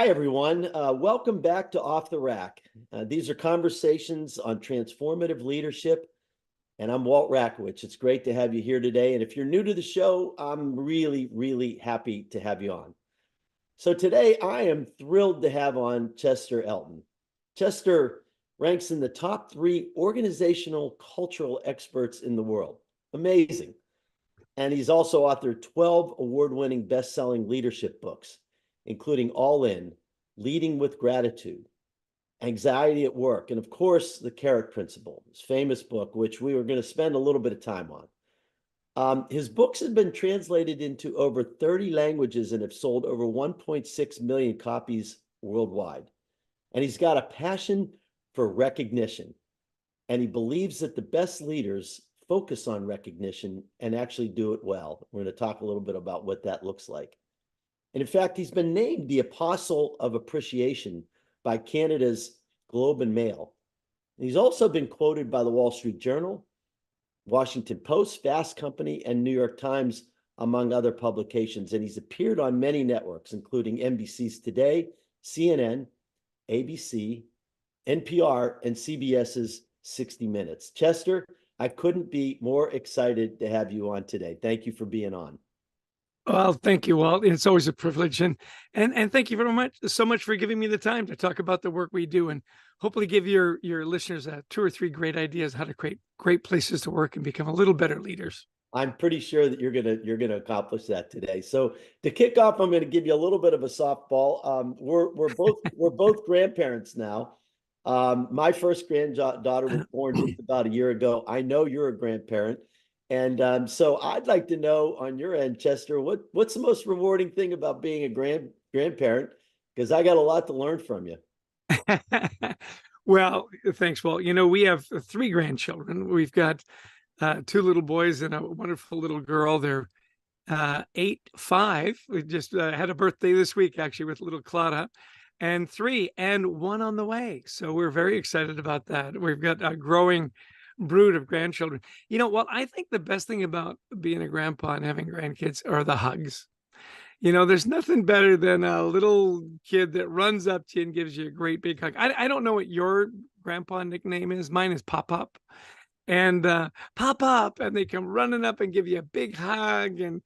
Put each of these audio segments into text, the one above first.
Hi, everyone. Welcome back to Off the Rak. These are conversations on transformative leadership, and I'm Walt Rakowich. It's great to have you here today. And if you're new to the show, I'm really, really happy to have you on. So today, I am thrilled to have on Chester Elton. Chester ranks in the top 3 organizational cultural experts in the world. Amazing. And he's also authored 12 award-winning best-selling leadership books, including All In, Leading with Gratitude, Anxiety at Work, and of course, The Carrot Principle, his famous book, which we were going to spend a little bit of time on. His books have been translated into over 30 languages and have sold over 1.6 million copies worldwide. And he's got a passion for recognition. And he believes that the best leaders focus on recognition and actually do it well. We're going to talk a little bit about what that looks like. And in fact, he's been named the Apostle of Appreciation by Canada's Globe and Mail. And he's also been quoted by the Wall Street Journal, Washington Post, Fast Company, and New York Times, among other publications. And he's appeared on many networks, including NBC's Today, CNN, ABC, NPR, and CBS's 60 Minutes. Chester, I couldn't be more excited to have you on today. Thank you for being on. Well, thank you, Walt. It's always a privilege. And thank you very much, so much for giving me the time to talk about the work we do and hopefully give your listeners 2 or 3 great ideas how to create great places to work and become a little better leaders. I'm pretty sure that you're gonna accomplish that today. So to kick off, I'm going to give you a little bit of a softball. We're both grandparents now. My first granddaughter was born just about a year ago. I know you're a grandparent. And so I'd like to know on your end, Chester, what's the most rewarding thing about being a grandparent? Because I got a lot to learn from you. Well, thanks, Walt. You know, we have 3 grandchildren. We've got 2 little boys and a wonderful little girl. They're 8, 5. We just had a birthday this week, actually, with little Clara, and 3, and 1 on the way. So we're very excited about that. We've got a growing brood of grandchildren. You know, well, I think the best thing about being a grandpa and having grandkids are the hugs. You know, there's nothing better than a little kid that runs up to you and gives you a great big hug. I don't know what your grandpa nickname is. Mine is Pop Up. And Pop Up, and they come running up and give you a big hug, and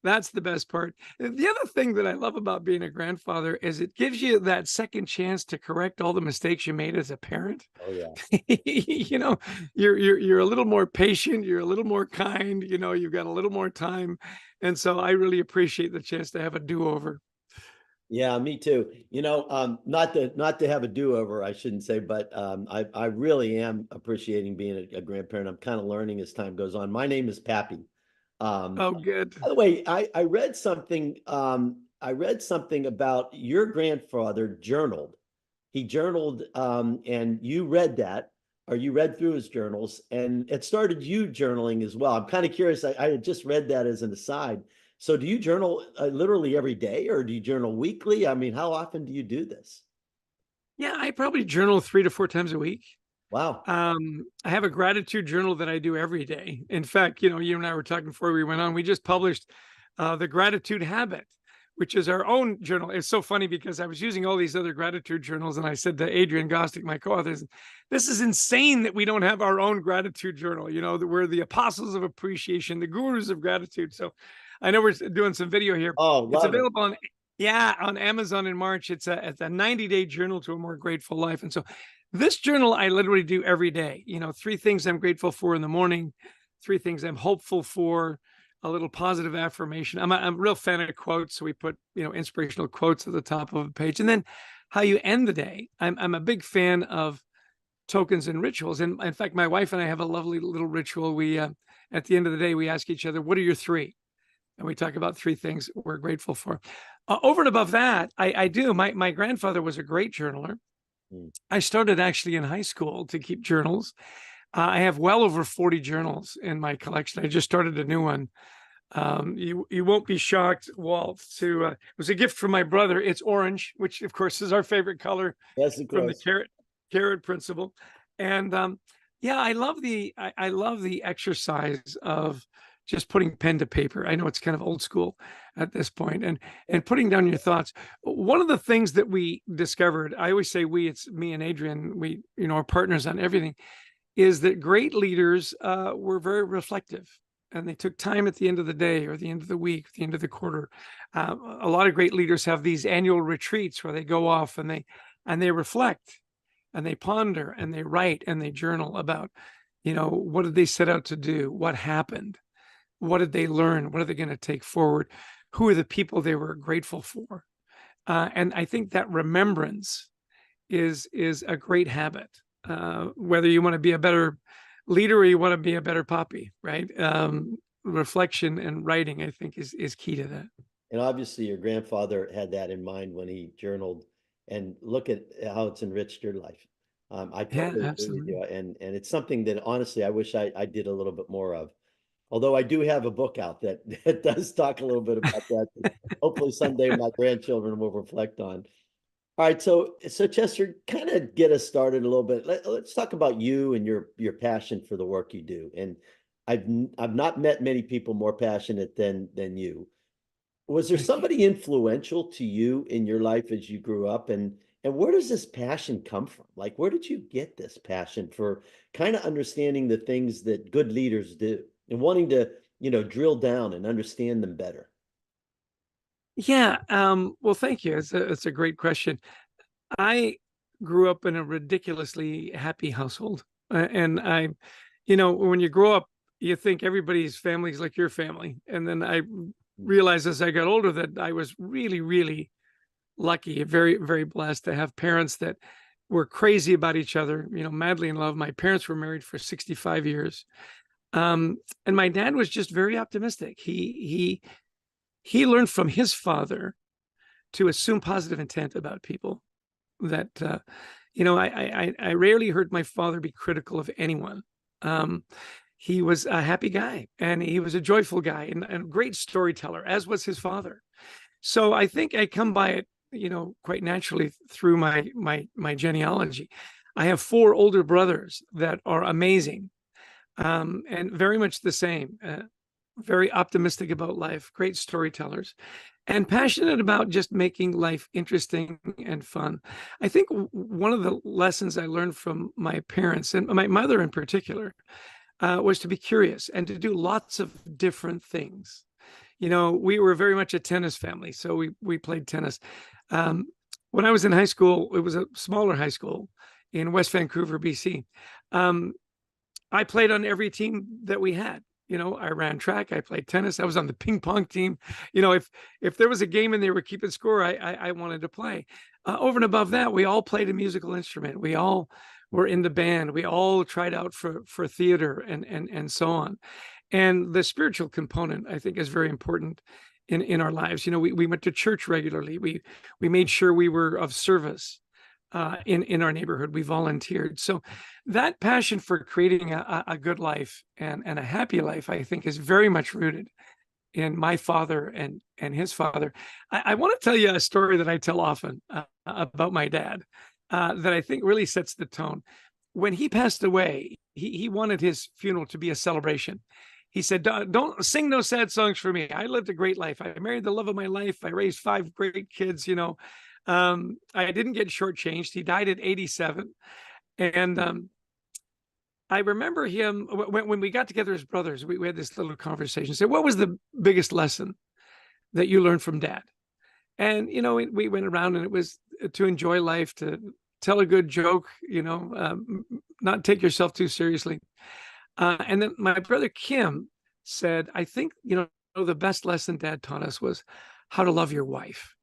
that's the best part. And the other thing that I love about being a grandfather is it gives you that second chance to correct all the mistakes you made as a parent. Oh yeah. You know, you're a little more patient, you're a little more kind, you know, you've got a little more time. And so I really appreciate the chance to have a do-over. Yeah, me too. You know, not to have a do-over, I shouldn't say, but I really am appreciating being a grandparent. I'm kind of learning as time goes on. My name is Pappy. Oh, good. By the way, I read something. I read something about your grandfather journaled. He journaled, and you read that, or you read through his journals, and it started you journaling as well. I'm kind of curious. I had just read that as an aside. So do you journal literally every day, or do you journal weekly? I mean, how often do you do this? Yeah, I probably journal 3 to 4 times a week. Wow. I have a gratitude journal that I do every day. In fact, you know, you and I were talking before we went on. We just published the Gratitude Habit, which is our own journal. It's so funny because I was using all these other gratitude journals, and I said to Adrian Gostick, my co-author, this is insane that we don't have our own gratitude journal. You know, that we're the apostles of appreciation, the gurus of gratitude. So I know we're doing some video here. Oh, It's love it. available on Amazon in March. It's a 90-day journal to a more grateful life. And so this journal I literally do every day. You know, 3 things I'm grateful for in the morning, 3 things I'm hopeful for, a little positive affirmation. I'm a real fan of quotes, so we put, you know, inspirational quotes at the top of a page, and then how you end the day. I'm a big fan of tokens and rituals, and in fact, my wife and I have a lovely little ritual. We at the end of the day, we ask each other, "What are your 3?" And we talk about 3 things we're grateful for. Over and above that, I do. My grandfather was a great journaler. I started actually in high school to keep journals. I have well over 40 journals in my collection. I just started a new one. You won't be shocked, Walt, it was a gift from my brother. It's orange, which of course is our favorite color. Yes, of From the course. carrot principle. And yeah, I love the exercise of just putting pen to paper. I know it's kind of old school at this point, and putting down your thoughts. One of the things that we discovered, I always say we, it's me and Adrian, we, are partners on everything, is that great leaders were very reflective, and they took time at the end of the day or the end of the week, the end of the quarter. A lot of great leaders have these annual retreats where they go off and they reflect and they ponder and they write and they journal about, what did they set out to do? What happened? What did they learn? What are they going to take forward? Who are the people they were grateful for? And I think that remembrance is a great habit. Whether you want to be a better leader or you want to be a better poppy, right? Reflection and writing, I think, is key to that. And obviously your grandfather had that in mind when he journaled, and look at how it's enriched your life. I totally agree with you. And it's something that honestly, I wish I did a little bit more of. Although I do have a book out that does talk a little bit about that. Hopefully someday my grandchildren will reflect on. All right, so Chester, kind of get us started a little bit. Let's talk about you and your passion for the work you do. And I've not met many people more passionate than you. Was there somebody influential to you in your life as you grew up, and where does this passion come from? Like, where did you get this passion for kind of understanding the things that good leaders do and wanting to, drill down and understand them better? Yeah. Well, thank you. It's a great question. I grew up in a ridiculously happy household. And when you grow up, you think everybody's family is like your family. And then I realized as I got older that I was really, really lucky, very, very blessed to have parents that were crazy about each other, madly in love. My parents were married for 65 years. And my dad was just very optimistic. He learned from his father to assume positive intent about people. That I rarely heard my father be critical of anyone. He was a happy guy, and he was a joyful guy, and a great storyteller, as was his father. So I think I come by it, quite naturally through my genealogy. I have 4 older brothers that are amazing, and very much the same. Very optimistic about life, great storytellers, and passionate about just making life interesting and fun. I think one of the lessons I learned from my parents, and my mother in particular, was to be curious and to do lots of different things. We were very much a tennis family, so we played tennis. When I was in high school, it was a smaller high school in West Vancouver, BC. I played on every team that we had. I ran track, I played tennis, I was on the ping pong team. If there was a game and they were keeping score, I wanted to play. Over and above that, we all played a musical instrument. We all were in the band. We all tried out for theater and so on. And the spiritual component, I think, is very important in our lives. We went to church regularly. We made sure we were of service in our neighborhood. We volunteered. So that passion for creating a good life and a happy life, I think, is very much rooted in my father and his father. I want to tell you a story that I tell often about my dad that I think really sets the tone. When he passed away, he wanted his funeral to be a celebration. He said, don't sing no sad songs for me. I lived a great life. I married the love of my life. I raised 5 great kids, I didn't get shortchanged. He died at 87. And I remember him when we got together as brothers, we had this little conversation. Said, what was the biggest lesson that you learned from Dad? And, we went around, and it was to enjoy life, to tell a good joke, not take yourself too seriously. And then my brother Kim said, I think, the best lesson Dad taught us was how to love your wife.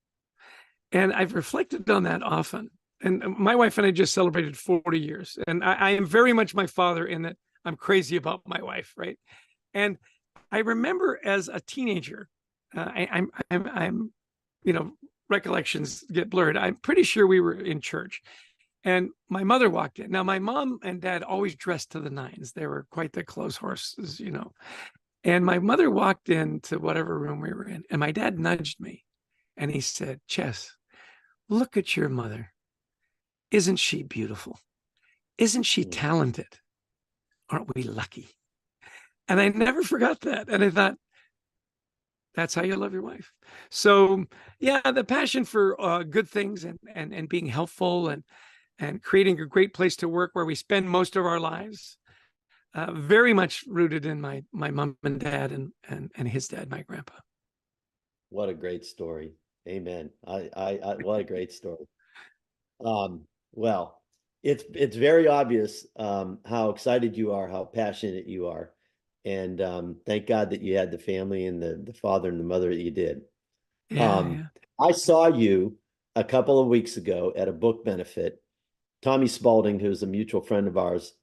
And I've reflected on that often. And my wife and I just celebrated 40 years. And I am very much my father in that I'm crazy about my wife, right? And I remember as a teenager, I'm recollections get blurred. I'm pretty sure we were in church, and my mother walked in. Now, my mom and dad always dressed to the nines. They were quite the clothes horses, And my mother walked into whatever room we were in, and my dad nudged me, and he said, Chess, look at your mother. Isn't she beautiful? Isn't she talented? Aren't we lucky? And I never forgot that. And I thought, that's how you love your wife. So yeah, the passion for good things and being helpful and creating a great place to work where we spend most of our lives, very much rooted in my mom and dad and his dad, my grandpa. What a great story. Amen. What a great story. Well, it's very obvious how excited you are, how passionate you are. And thank God that you had the family and the father and the mother that you did. Yeah, Um, yeah. I saw you a couple of weeks ago at a book benefit. Tommy Spalding, who's a mutual friend of ours,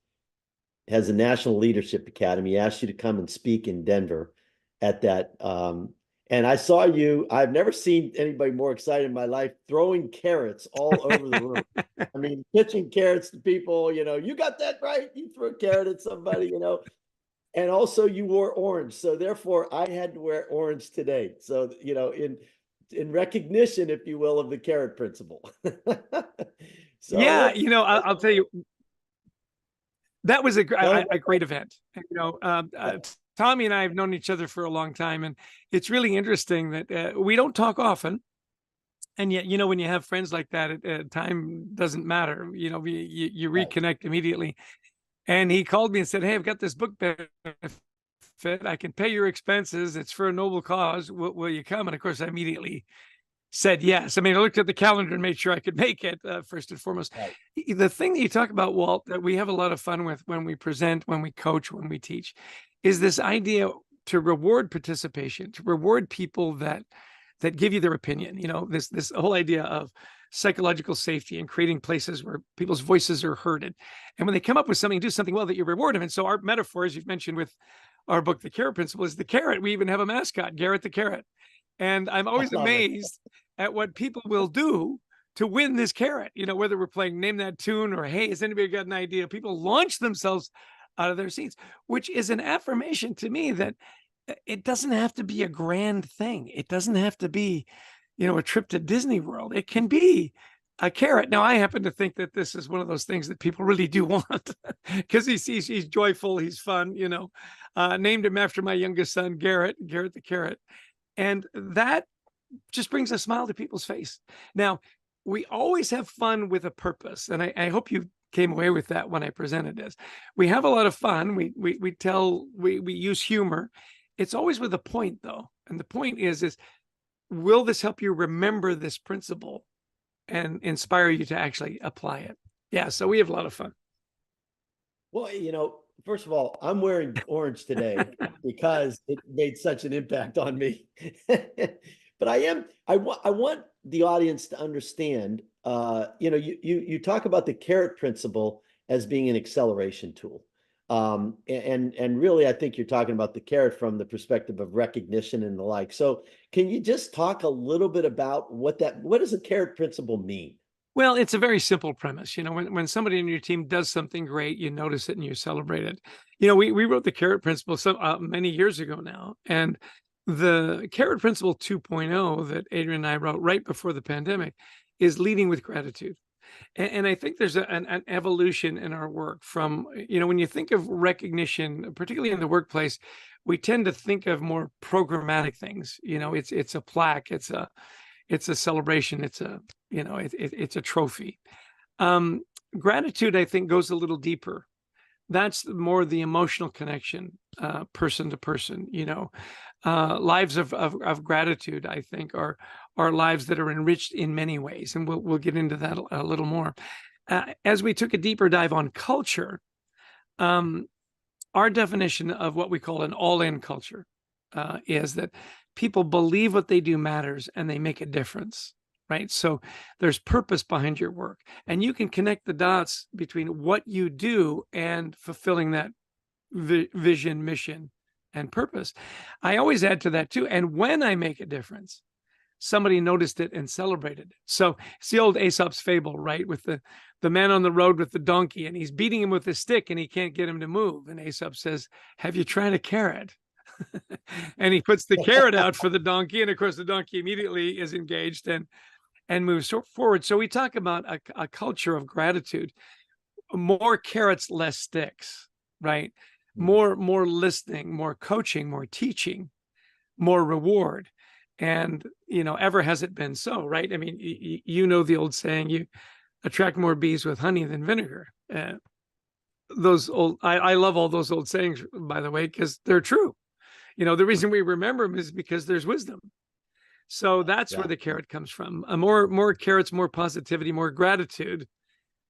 has a National Leadership Academy. He asked you to come and speak in Denver at that. And I saw you. I've never seen anybody more excited in my life, throwing carrots all over the room. I mean, pitching carrots to people, you got that right. You threw a carrot at somebody, and also you wore orange. So therefore I had to wear orange today. So, in recognition, if you will, of the carrot principle. So Yeah, let's I'll tell you, that was go ahead. a great event. Tommy and I have known each other for a long time, and it's really interesting that we don't talk often. And yet, when you have friends like that, time doesn't matter. You Right. reconnect immediately. And he called me and said, "Hey, I've got this book benefit. I can pay your expenses. It's for a noble cause. Will you come?" And of course, I immediately said yes. I mean, I looked at the calendar and made sure I could make it, first and foremost. Right. The thing that you talk about, Walt, that we have a lot of fun with when we present, when we coach, when we teach, is this idea to reward participation, to reward people that give you their opinion. This whole idea of psychological safety and creating places where people's voices are heard. And when they come up with something, do something well, that you reward them. And so our metaphor, as you've mentioned with our book, The Carrot Principle, is the carrot. We even have a mascot, Garrett the Carrot. And I'm I always love it. amazed at what people will do to win this carrot. Whether we're playing Name That Tune or, hey, has anybody got an idea? People launch themselves out of their seats, which is an affirmation to me that it doesn't have to be a grand thing. It doesn't have to be, a trip to Disney World. It can be a carrot. Now, I happen to think that this is one of those things that people really do want because he's joyful, he's fun, named him after my youngest son, Garrett the Carrot. And that just brings a smile to people's face. Now, we always have fun with a purpose. And I hope you came away with that when I presented this. We have a lot of fun. We use humor. It's always with a point, though. And the point is will this help you remember this principle and inspire you to actually apply it? Yeah, so we have a lot of fun. Well, first of all, I'm wearing orange today because it made such an impact on me. But I want the audience to understand, you talk about the carrot principle as being an acceleration tool. And really, I think you're talking about the carrot from the perspective of recognition and the like. So can you just talk a little bit about what does the carrot principle mean? Well, it's a very simple premise. When somebody in your team does something great, you notice it and you celebrate it. We wrote the carrot principle many years ago now. And the carrot principle 2.0 that Adrian and I wrote right before the pandemic is leading with gratitude. And I think there's an evolution in our work from, when you think of recognition, particularly in the workplace, we tend to think of more programmatic things. It's a plaque, it's a celebration, it's a trophy. Gratitude, I think, goes a little deeper. That's more the emotional connection, person to person. Lives of gratitude, I think, are lives that are enriched in many ways, and we'll get into that a little more. As we took a deeper dive on culture, our definition of what we call an all-in culture is that people believe what they do matters and they make a difference, right? So there's purpose behind your work, and you can connect the dots between what you do and fulfilling that vision, mission, and purpose. I always add to that too. And when I make a difference, somebody noticed it and celebrated it. So it's the old Aesop's fable, right? With the man on the road with the donkey, and he's beating him with a stick and he can't get him to move. And Aesop says, "Have you tried a carrot?" And he puts the carrot out for the donkey. And of course, the donkey immediately is engaged and moves forward. So we talk about a culture of gratitude, more carrots, less sticks, right? more listening, more coaching, more teaching, more reward. And, ever has it been so, right? I mean, you know the old saying, you attract more bees with honey than vinegar. I love all those old sayings, by the way, because they're true. The reason we remember them is because there's wisdom. So that's where Yeah. the carrot comes from. More carrots, more positivity, more gratitude,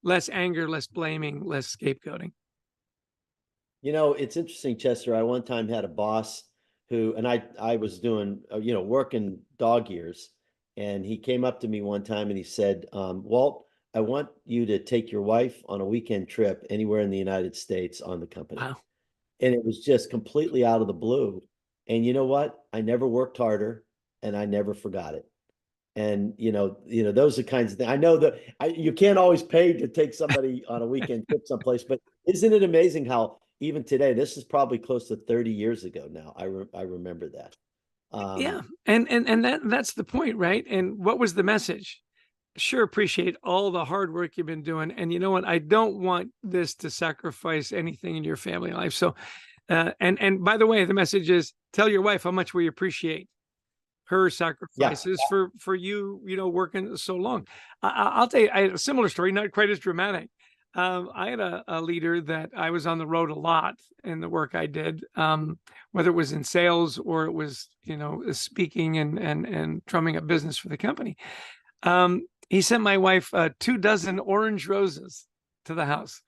less anger, less blaming, less scapegoating. It's interesting, Chester. I one time had a boss who, and I was doing, working dog years. And he came up to me one time and he said, Walt, I want you to take your wife on a weekend trip anywhere in the United States on the company. Wow. And it was just completely out of the blue. And you know what? I never worked harder and I never forgot it. And those are kinds of things. I know that you can't always pay to take somebody on a weekend trip someplace, but isn't it amazing how even today, this is probably close to 30 years ago now. I remember that. Yeah. And that's the point, right? And what was the message? Sure, appreciate all the hard work you've been doing. And you know what? I don't want this to sacrifice anything in your family life. So, and by the way, the message is tell your wife how much we appreciate her sacrifices for you, working so long. I'll tell you, I had a similar story, not quite as dramatic. I had a leader that I was on the road a lot in the work I did, whether it was in sales or it was, speaking and drumming up business for the company. He sent my wife 24 orange roses to the house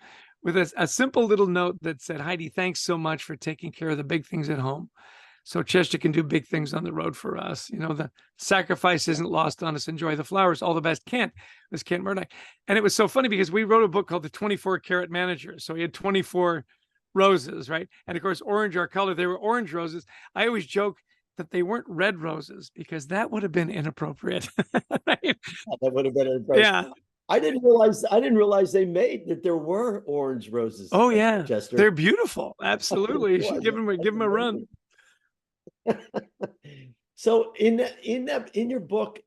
with a simple little note that said, Heidi, thanks so much for taking care of the big things at home. So Chester can do big things on the road for us. The sacrifice isn't lost on us. Enjoy the flowers. All the best, Kent. It was Kent Murdoch. And it was so funny because we wrote a book called The 24 Carat Manager. So he had 24 roses, right? And of course, orange, our color, they were orange roses. I always joke that they weren't red roses because that would have been inappropriate. Right? That would have been inappropriate. Yeah. I didn't realize they made that there were orange roses. Oh yeah. Chester. They're beautiful. Absolutely. You should give them a run. So in your book,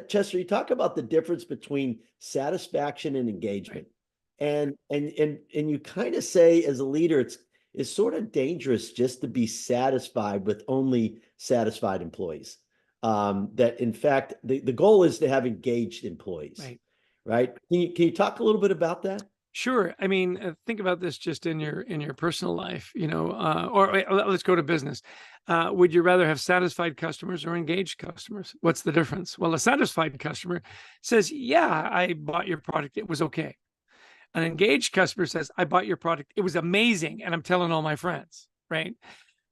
Chester, you talk about the difference between satisfaction and engagement. Right. And you kind of say as a leader, it's sort of dangerous just to be satisfied with only satisfied employees. That in fact, the goal is to have engaged employees. Right. Can you talk a little bit about that? Sure. I mean, think about this just in your personal life, or let's go to business. Would you rather have satisfied customers or engaged customers? What's the difference? Well, a satisfied customer says, yeah, I bought your product. It was okay. An engaged customer says, I bought your product. It was amazing. And I'm telling all my friends, right?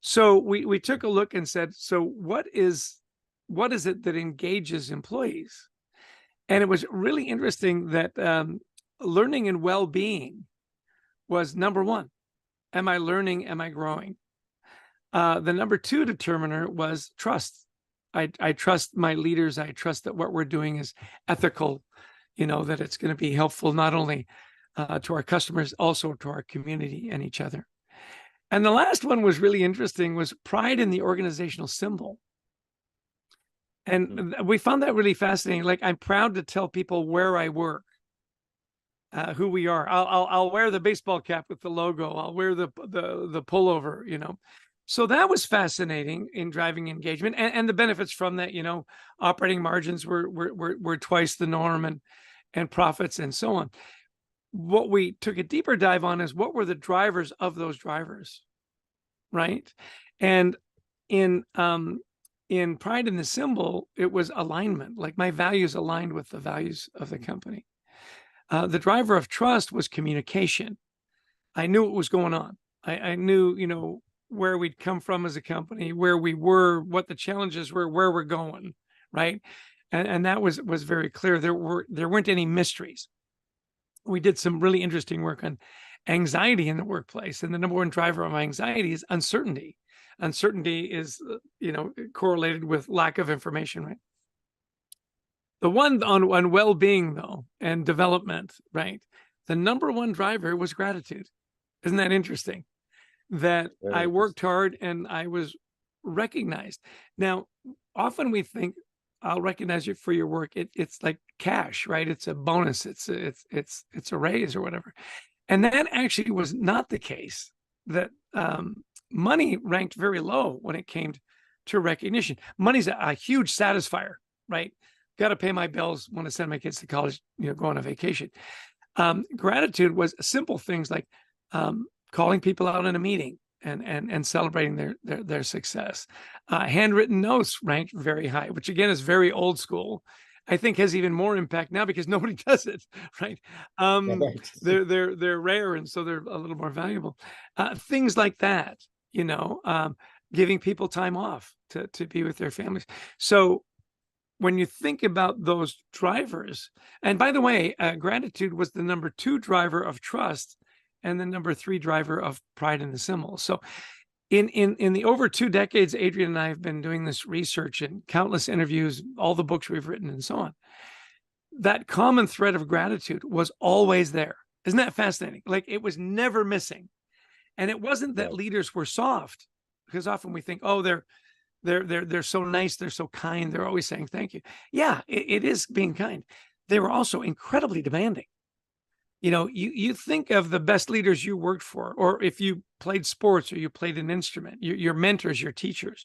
So we took a look and said, so what is it that engages employees? And it was really interesting that learning and well-being was number one. Am I learning? Am I growing? The number two determiner was trust. I trust my leaders. I trust that what we're doing is ethical, that it's going to be helpful not only to our customers, also to our community and each other. And the last one was really interesting, was pride in the organizational symbol. And we found that really fascinating. Like, I'm proud to tell people where I work, who we are. I'll wear the baseball cap with the logo. I'll wear the pullover, So that was fascinating in driving engagement, and the benefits from that. Operating margins were twice the norm, and profits and so on. What we took a deeper dive on is what were the drivers of those drivers, right? And in pride in the symbol, it was alignment. Like, my values aligned with the values of the company. The driver of trust was communication. I knew what was going on. I knew, where we'd come from as a company, where we were, what the challenges were, where we're going, right? And that was very clear. There weren't any mysteries. We did some really interesting work on anxiety in the workplace, and the number one driver of anxiety is uncertainty. Uncertainty is, correlated with lack of information, right? The one on well-being, though, and development, right? The number one driver was gratitude. Isn't that interesting? That I worked hard and I was recognized. Now, often we think, I'll recognize you for your work. It's like cash, right? It's a bonus. It's a raise or whatever. And that actually was not the case. that money ranked very low when it came to recognition. Money's a huge satisfier, right? Got to pay my bills, want to send my kids to college, go on a vacation. Gratitude was simple things like calling people out in a meeting and celebrating their success. Handwritten notes ranked very high, which again is very old school. I think has even more impact now because nobody does it, right? Right. They're rare, and so they're a little more valuable. Things like that, giving people time off to be with their families. So when you think about those drivers, and by the way, gratitude was the number 2 driver of trust and the number 3 driver of pride in the symbol. So in the over 2 decades, Adrian and I have been doing this research and countless interviews, all the books we've written and so on. That common thread of gratitude was always there. Isn't that fascinating? Like it was never missing. And it wasn't that Right. leaders were soft, because often we think, oh, they're so nice, they're so kind, they're always saying thank you. Yeah, it is being kind. They were also incredibly demanding. You think of the best leaders you worked for, or if you played sports or you played an instrument, your mentors, your teachers,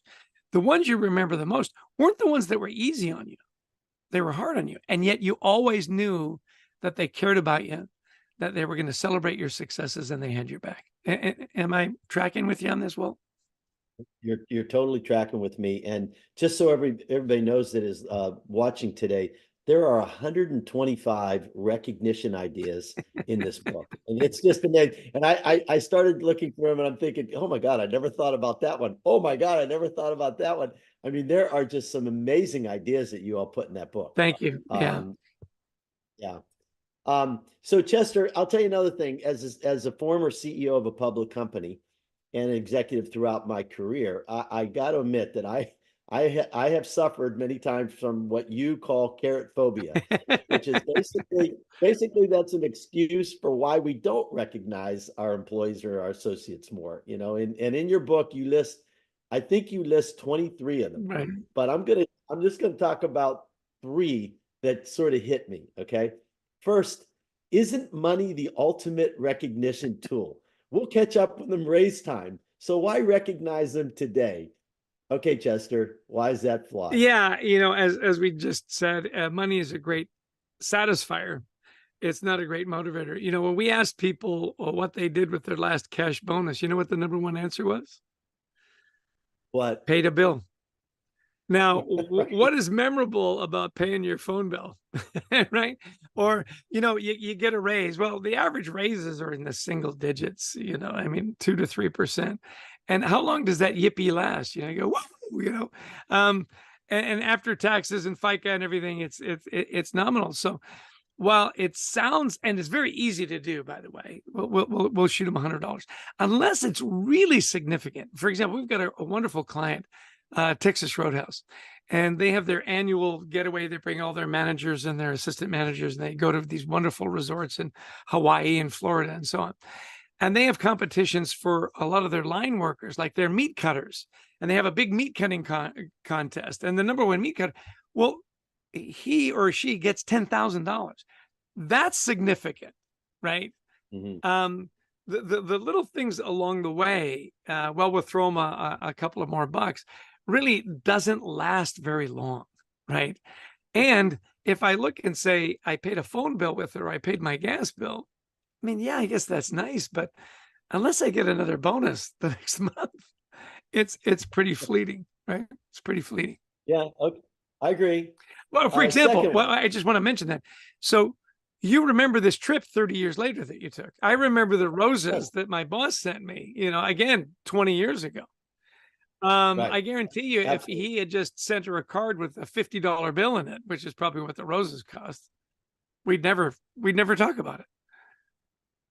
the ones you remember the most weren't the ones that were easy on you. They were hard on you. And yet you always knew that they cared about you, that they were going to celebrate your successes, and they had your back. Am I tracking with you on this, Will? You're totally tracking with me. And just so everybody knows that is watching today, there are 125 recognition ideas in this book. And it's just amazing. And I started looking for them and I'm thinking, oh my God, I never thought about that one. Oh my God, I never thought about that one. I mean, there are just some amazing ideas that you all put in that book. Thank you. Yeah. Yeah. So Chester, I'll tell you another thing. As a former CEO of a public company and an executive throughout my career, I got to admit that I have suffered many times from what you call carrot phobia, which is basically that's an excuse for why we don't recognize our employees or our associates more. And in your book I think you list 23 of them, Right. but I'm just gonna talk about 3 that sort of hit me. Okay. First, isn't money the ultimate recognition tool? We'll catch up with them raise time. So why recognize them today? Okay, Chester, why is that flawed? Yeah, as we just said, money is a great satisfier. It's not a great motivator. When we asked people what they did with their last cash bonus, you know what the number 1 answer was? What? Paid a bill. Now, Right. what is memorable about paying your phone bill, right? Or, you get a raise. Well, the average raises are in the single digits, I mean, 2 to 3%. And how long does that yippee last? You go, whoa, and after taxes and FICA and everything, it's nominal. So while it sounds, and it's very easy to do, by the way, we'll shoot them $100 unless it's really significant. For example, we've got a wonderful client, Texas Roadhouse, and they have their annual getaway. They bring all their managers and their assistant managers, and they go to these wonderful resorts in Hawaii and Florida and so on. And they have competitions for a lot of their line workers, like their meat cutters, and they have a big meat cutting contest. And the number 1 meat cutter, well, he or she gets $10,000. That's significant, right? Mm-hmm. The little things along the way, we'll throw them a couple of more bucks, really doesn't last very long, right? And if I look and say I paid a phone bill with it, or I paid my gas bill, I mean, yeah, I guess that's nice, but unless I get another bonus the next month, it's pretty fleeting, right? It's pretty fleeting. Yeah, okay. I agree. Well, for example, Second one. I just want to mention that. So you remember this trip 30 years later that you took. I remember the roses that my boss sent me, again, 20 years ago. Right. I guarantee you, if Absolutely. he had just sent her a card with a $50 bill in it, which is probably what the roses cost, we'd never talk about it.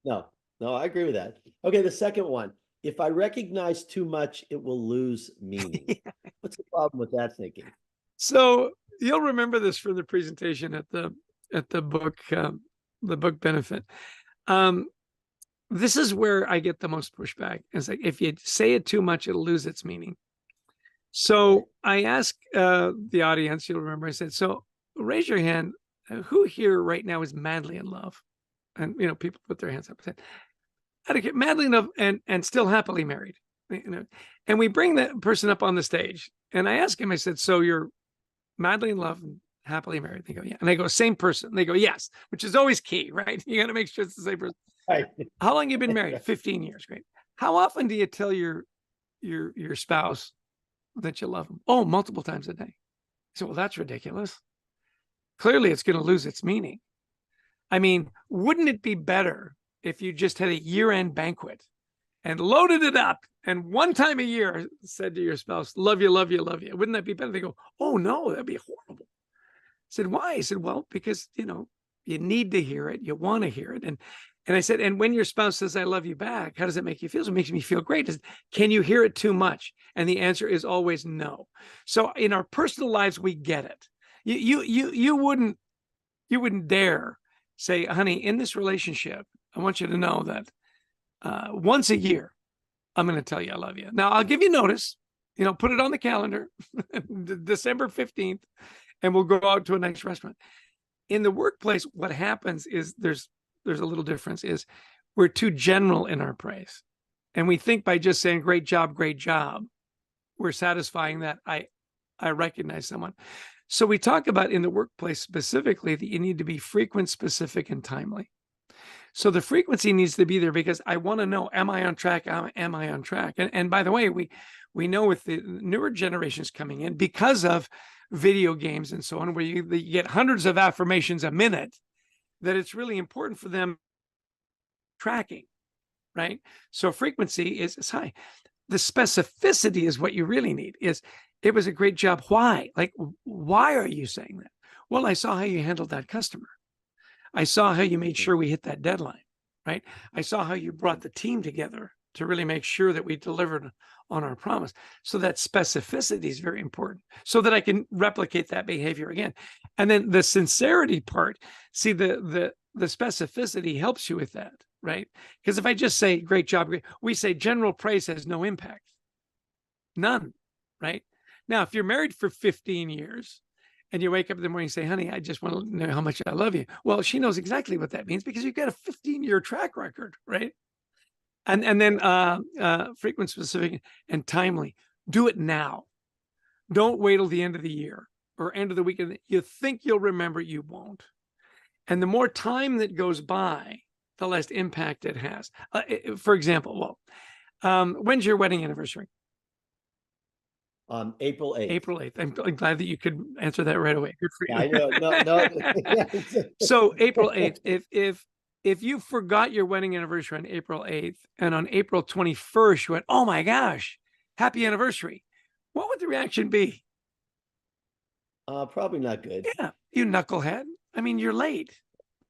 No, I agree with that. Okay, the second one. If I recognize too much, it will lose meaning. What's the problem with that thinking? So you'll remember this from the presentation at the book benefit. This is where I get the most pushback. It's like, if you say it too much, it'll lose its meaning. So I asked the audience, you'll remember, I said, so raise your hand. Who here right now is madly in love? And, people put their hands up. I said, madly in love and still happily married. And we bring that person up on the stage, and I ask him, I said, so you're madly in love and happily married? They go, yeah. And I go, same person? They go, yes, which is always key, right? You got to make sure it's the same person. Right. How long you been married? 15 years. Great. How often do you tell your spouse that you love them? Oh, multiple times a day. So, well, that's ridiculous. Clearly, it's going to lose its meaning. I mean, wouldn't it be better if you just had a year-end banquet and loaded it up and one time a year said to your spouse, love you, love you, love you? Wouldn't that be better? They go, oh no, that'd be horrible. I said, why? I said, well, because, you need to hear it. You want to hear it. And I said, and when your spouse says, I love you back, how does it make you feel? So it makes me feel great. Can you hear it too much? And the answer is always no. So in our personal lives, we get it. You wouldn't dare say, honey, in this relationship, I want you to know that once a year, I'm going to tell you I love you. Now, I'll give you notice, put it on the calendar, December 15th, and we'll go out to a nice restaurant. In the workplace, what happens is there's a little difference, is we're too general in our praise. And we think by just saying, great job, we're satisfying that I recognize someone. So we talk about in the workplace specifically that you need to be frequent, specific, and timely. So the frequency needs to be there because I want to know, am I on track? Am I on track? And by the way, we know with the newer generations coming in, because of video games and so on, where you get hundreds of affirmations a minute, that it's really important for them tracking, right? So frequency is high. The specificity is what you really need. Is it was a great job. Why? Like, why are you saying that? Well, I saw how you handled that customer. I saw how you made sure we hit that deadline, right? I saw how you brought the team together to really make sure that we delivered on our promise. So that specificity is very important so that I can replicate that behavior again. And then the sincerity part, see, the specificity helps you with that, right? Because if I just say, great job, we say general praise has no impact. None, right? Now, if you're married for 15 years and you wake up in the morning and say, honey, I just want to know how much I love you. Well, she knows exactly what that means because you've got a 15-year track record, right? And then frequent, specific, and timely. Do it now. Don't wait till the end of the year or end of the weekend. You think you'll remember, you won't. And the more time that goes by, the less impact it has. For example, when's your wedding anniversary? April 8th. April 8th. I'm glad that you could answer that right away. Good for you. I know. No. So April 8th, if you forgot your wedding anniversary on April 8th and on April 21st, you went, oh my gosh, happy anniversary, what would the reaction be? Probably not good. Yeah, you knucklehead. I mean, you're late,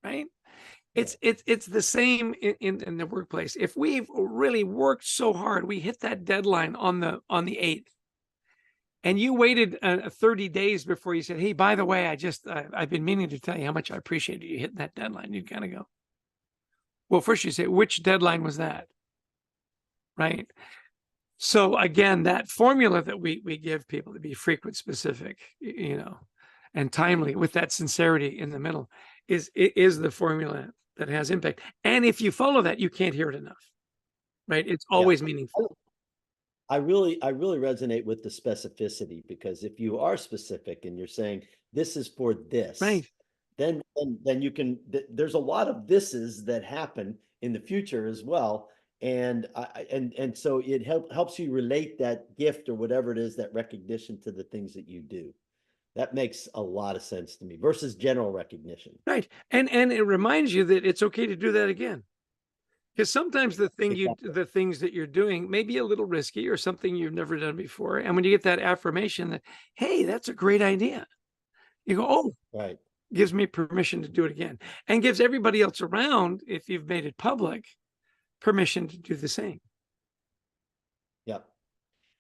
right? It's the same in the workplace. If we've really worked so hard, we hit that deadline on the 8th. And you waited 30 days before you said, hey, by the way, I've been meaning to tell you how much I appreciate you hitting that deadline. You'd kind of go, well, first you say, which deadline was that? Right? So again, that formula that we give people to be frequent, specific, and timely with that sincerity in the middle is the formula that has impact. And if you follow that, you can't hear it enough, right? It's always meaningful. I really resonate with the specificity, because if you are specific and you're saying this is for this, right, then you can, there's a lot of thises that happen in the future as well. And so it helps you relate that gift or whatever it is, that recognition, to the things that you do. That makes a lot of sense to me versus general recognition. Right. And it reminds you that it's okay to do that again. Because sometimes the things that you're doing may be a little risky or something you've never done before. And when you get that affirmation that, hey, that's a great idea, you go, oh, right, gives me permission to do it again, and gives everybody else around, if you've made it public, permission to do the same. Yep.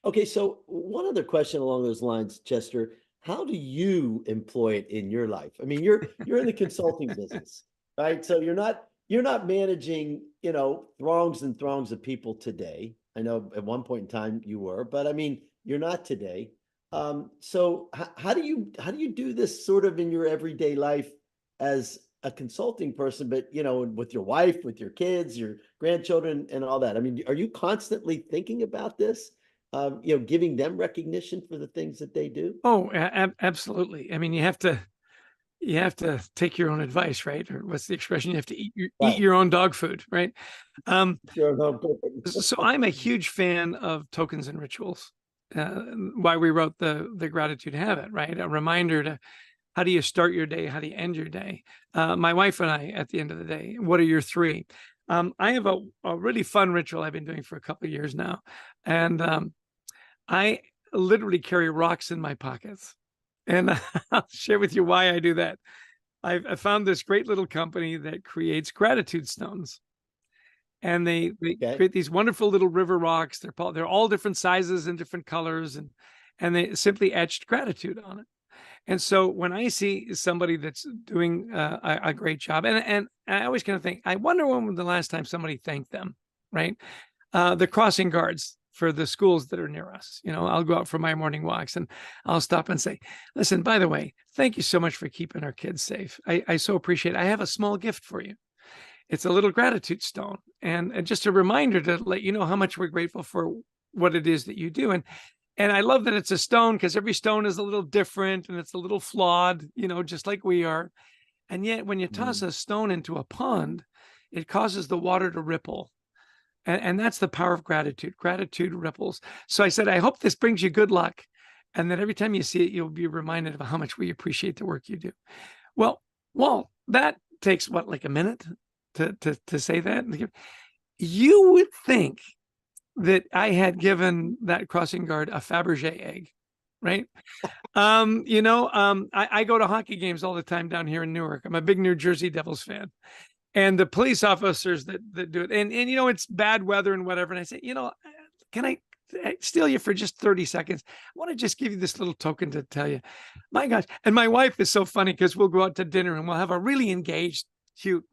Okay. So one other question along those lines, Chester, how do you employ it in your life? I mean, you're in the consulting business, right? So you're not managing, throngs and throngs of people today. I know at one point in time you were, but I mean, you're not today. So how do you do this sort of in your everyday life as a consulting person, but with your wife, with your kids, your grandchildren, and all that. I mean, are you constantly thinking about this? Giving them recognition for the things that they do? Oh, absolutely. I mean, you have to take your own advice, right? Or what's the expression? You have to eat Right. your own dog food, right? Sure. No. So I'm a huge fan of tokens and rituals. Why we wrote the gratitude habit, right? A reminder to how do you start your day? How do you end your day? My wife and I, at the end of the day, what are your three? I have a really fun ritual I've been doing for a couple of years now, and I literally carry rocks in my pockets. And I'll share with you why I do that. I found this great little company that creates gratitude stones, and they Okay. create these wonderful little river rocks. They're all different sizes and different colors, and they simply etched gratitude on it. And so when I see somebody that's doing a great job, and I always kind of think, I wonder when was the last time somebody thanked them, right? The crossing guards for the schools that are near us. I'll go out for my morning walks and I'll stop and say, listen, by the way, thank you so much for keeping our kids safe. I so appreciate it. I have a small gift for you. It's a little gratitude stone, and just a reminder to let you know how much we're grateful for what it is that you do. And I love that it's a stone, because every stone is a little different and it's a little flawed, just like we are. And yet when you toss a stone into a pond, it causes the water to ripple. And that's the power of gratitude. Gratitude ripples. So I said, I hope this brings you good luck, and that every time you see it, you'll be reminded of how much we appreciate the work you do. Well, Walt, that takes what, like a minute to say that? You would think that I had given that crossing guard a Fabergé egg, right? I go to hockey games all the time down here in Newark. I'm a big New Jersey Devils fan. And the police officers that do it, and it's bad weather and whatever. And I say, can I steal you for just 30 seconds? I want to just give you this little token to tell you, my gosh. And my wife is so funny, because we'll go out to dinner and we'll have a really engaged, cute,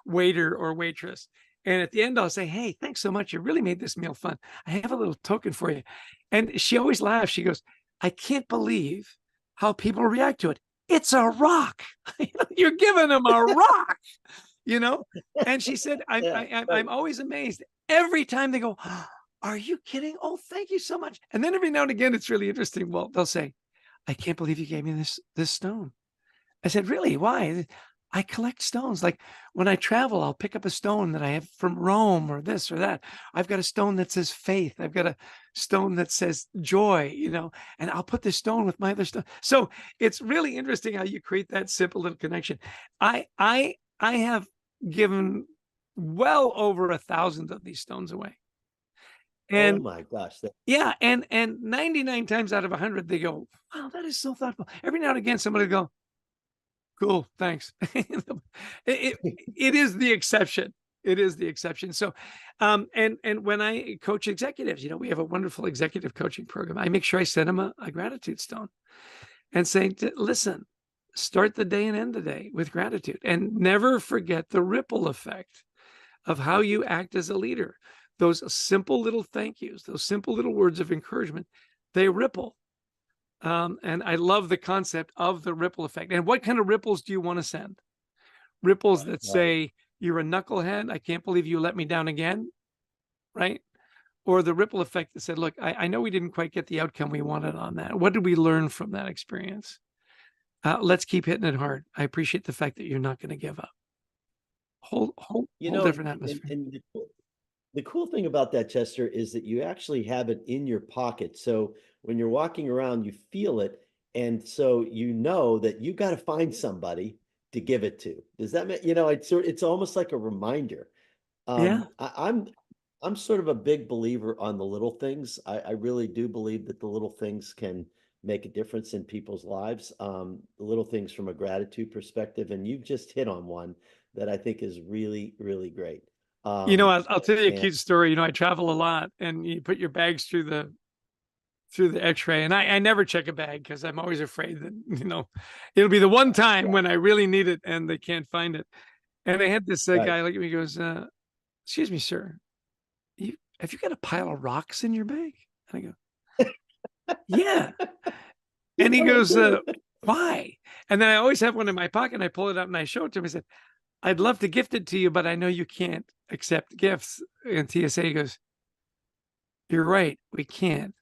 waiter or waitress. And at the end, I'll say, hey, thanks so much. You really made this meal fun. I have a little token for you. And she always laughs. She goes, I can't believe how people react to it. It's a rock. You're giving them a rock. And she said, I'm always amazed every time they go, are you kidding? Oh, thank you so much. And then every now and again, it's really interesting. Well, they'll say, I can't believe you gave me this stone. I said, really? Why? I collect stones. Like when I travel, I'll pick up a stone that I have from Rome or this or that. I've got a stone that says faith. I've got a stone that says joy, and I'll put this stone with my other stone. So it's really interesting how you create that simple little connection. I have given well over 1,000 of these stones away. Oh And my gosh. yeah, and 99 times out of 100, they go, wow, that is so thoughtful. Every now and again, somebody will go, cool, thanks. It is the exception. It is the exception. So, and when I coach executives, we have a wonderful executive coaching program. I make sure I send them a gratitude stone and say, listen, start the day and end the day with gratitude, and never forget the ripple effect of how you act as a leader. Those simple little thank yous, those simple little words of encouragement, they ripple. And I love the concept of the ripple effect. And what kind of ripples do you want to send? Ripples that say, you're a knucklehead. I can't believe you let me down again. Right? Or the ripple effect that said, look, I know we didn't quite get the outcome we wanted on that. What did we learn from that experience? Let's keep hitting it hard. I appreciate the fact that you're not going to give up. Whole different atmosphere. And the cool thing about that, Chester, is that you actually have it in your pocket. So when you're walking around, you feel it. And so you know that you got to find somebody to give it to. Does that mean, it's almost like a reminder. Yeah. I'm sort of a big believer on the little things. I really do believe that the little things can make a difference in people's lives. The little things from a gratitude perspective. And you've just hit on one that I think is really, really great. I'll tell you a cute story. I travel a lot, and you put your bags through the x-ray, and I never check a bag, because I'm always afraid that, it'll be the one time when I really need it and they can't find it. And I had this guy look at me, goes, excuse me, sir, have you got a pile of rocks in your bag? And I go, yeah. And he goes, Why? And then I always have one in my pocket and I pull it out and I show it to him. I said, I'd love to gift it to you, but I know you can't accept gifts. And TSA goes, you're right, we can't.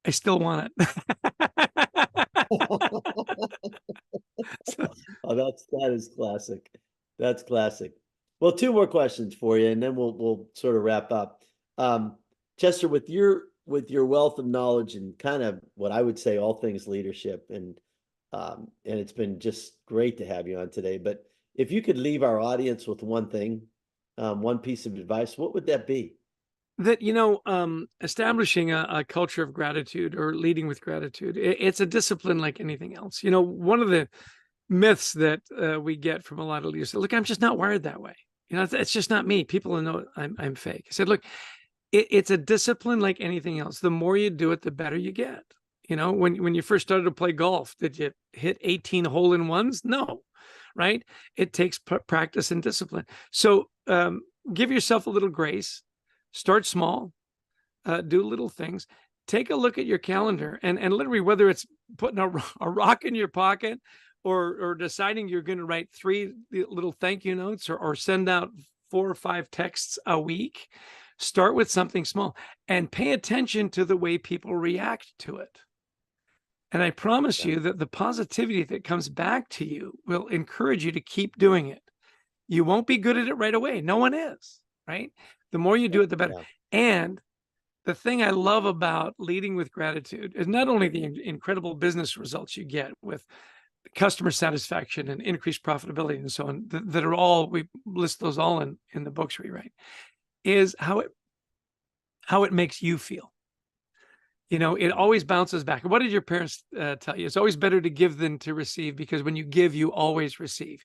I still want it. So, Oh, that is classic. That's classic. Well, two more questions for you, and then we'll sort of wrap up. Chester, with your wealth of knowledge and kind of what I would say all things leadership, and it's been just great to have you on today. But if you could leave our audience with one thing, one piece of advice, what would that be? that, establishing a culture of gratitude or leading with gratitude, it's a discipline like anything else. One of the myths that we get from a lot of leaders, look, I'm just not wired that way. It's just not me. People know I'm fake. I said, look, it's a discipline like anything else. The more you do it, the better you get. When you first started to play golf, did you hit 18 hole-in-ones? No, right? It takes practice and discipline. So give yourself a little grace. Start small, do little things. Take a look at your calendar and literally, whether it's putting a rock in your pocket or deciding you're going to write 3 little thank you notes or send out 4 or 5 texts a week, start with something small and pay attention to the way people react to it. And I promise you that the positivity that comes back to you will encourage you to keep doing it. You won't be good at it right away. No one is, right? The more you do it, the better. Yeah. And the thing I love about leading with gratitude is not only the incredible business results you get with customer satisfaction and increased profitability and so on, that are all, we list those all in the books we write, is how it makes you feel. It always bounces back. What did your parents tell you? It's always better to give than to receive, because when you give, you always receive.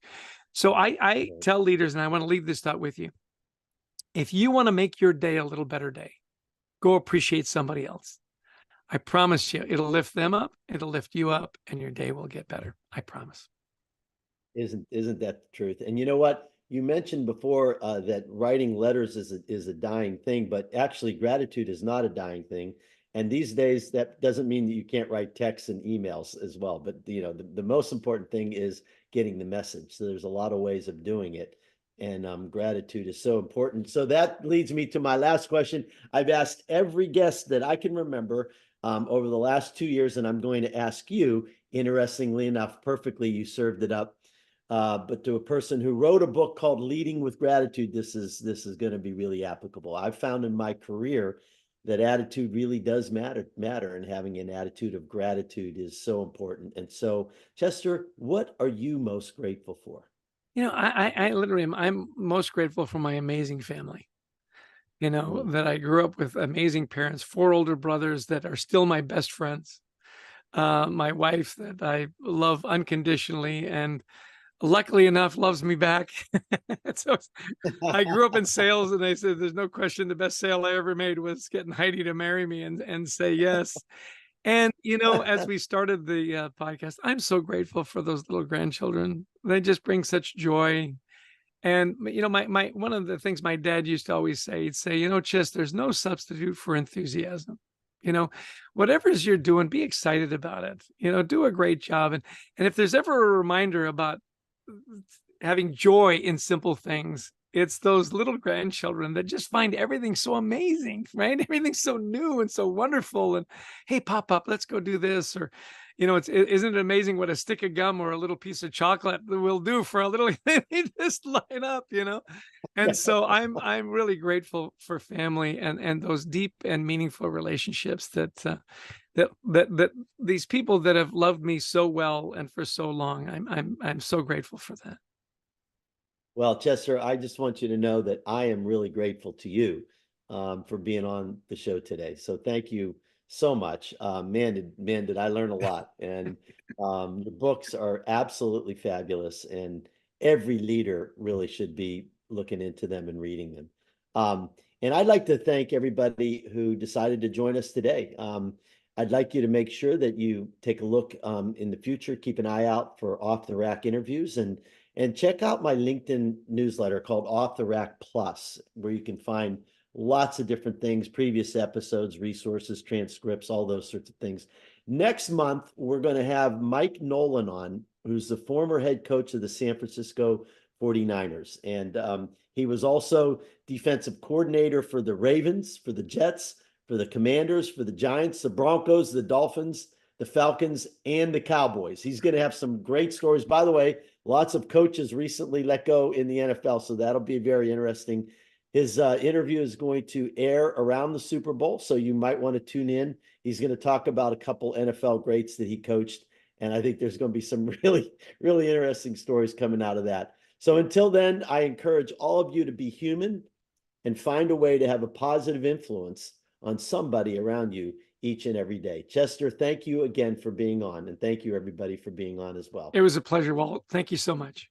So I tell leaders, and I want to leave this thought with you. If you want to make your day a little better day, go appreciate somebody else. I promise you, it'll lift them up, it'll lift you up, and your day will get better. I promise. Isn't that the truth? And you know what? You mentioned before that writing letters is a dying thing, but actually gratitude is not a dying thing. And these days, that doesn't mean that you can't write texts and emails as well. But the most important thing is getting the message. So there's a lot of ways of doing it. And gratitude is so important. So that leads me to my last question. I've asked every guest that I can remember over the last 2 years, and I'm going to ask you, interestingly enough, perfectly, you served it up. But to a person who wrote a book called Leading with Gratitude, this is going to be really applicable. I've found in my career that attitude really does matter, and having an attitude of gratitude is so important. And so, Chester, what are you most grateful for? I literally am. I'm most grateful for my amazing family. That I grew up with amazing parents, 4 older brothers that are still my best friends. My wife that I love unconditionally and luckily enough loves me back. So I grew up in sales, and they said there's no question the best sale I ever made was getting Heidi to marry me and say yes. And as we started the podcast, I'm so grateful for those little grandchildren. They just bring such joy. And my one of the things my dad used to always say, he'd say, Chis, there's no substitute for enthusiasm. Whatever it is you're doing, be excited about it. Do a great job. And if there's ever a reminder about having joy in simple things, it's those little grandchildren that just find everything so amazing, right? Everything's so new and so wonderful. And hey, pop up, let's go do this. Or, isn't it amazing what a stick of gum or a little piece of chocolate will do for a little, they just light up, And so I'm really grateful for family and those deep and meaningful relationships that these people that have loved me so well and for so long. I'm so grateful for that. Well, Chester, I just want you to know that I am really grateful to you for being on the show today. So thank you so much. Man, did I learn a lot. And your books are absolutely fabulous. And every leader really should be looking into them and reading them. And I'd like to thank everybody who decided to join us today. I'd like you to make sure that you take a look in the future, keep an eye out for Off the Rak interviews, and check out my LinkedIn newsletter called Off the Rak Plus, where you can find lots of different things, previous episodes, resources, transcripts, all those sorts of things. Next month, we're going to have Mike Nolan on, who's the former head coach of the San Francisco 49ers. And he was also defensive coordinator for the Ravens, for the Jets, for the Commanders, for the Giants, the Broncos, the Dolphins, the Falcons, and the Cowboys. He's going to have some great stories. By the way, lots of coaches recently let go in the NFL, so that'll be very interesting. His interview is going to air around the Super Bowl, so you might want to tune in. He's going to talk about a couple NFL greats that he coached, and I think there's going to be some really, really interesting stories coming out of that. So until then, I encourage all of you to be human and find a way to have a positive influence on somebody around you each and every day. Chester, thank you again for being on, and thank you everybody for being on as well. It was a pleasure, Walt. Thank you so much.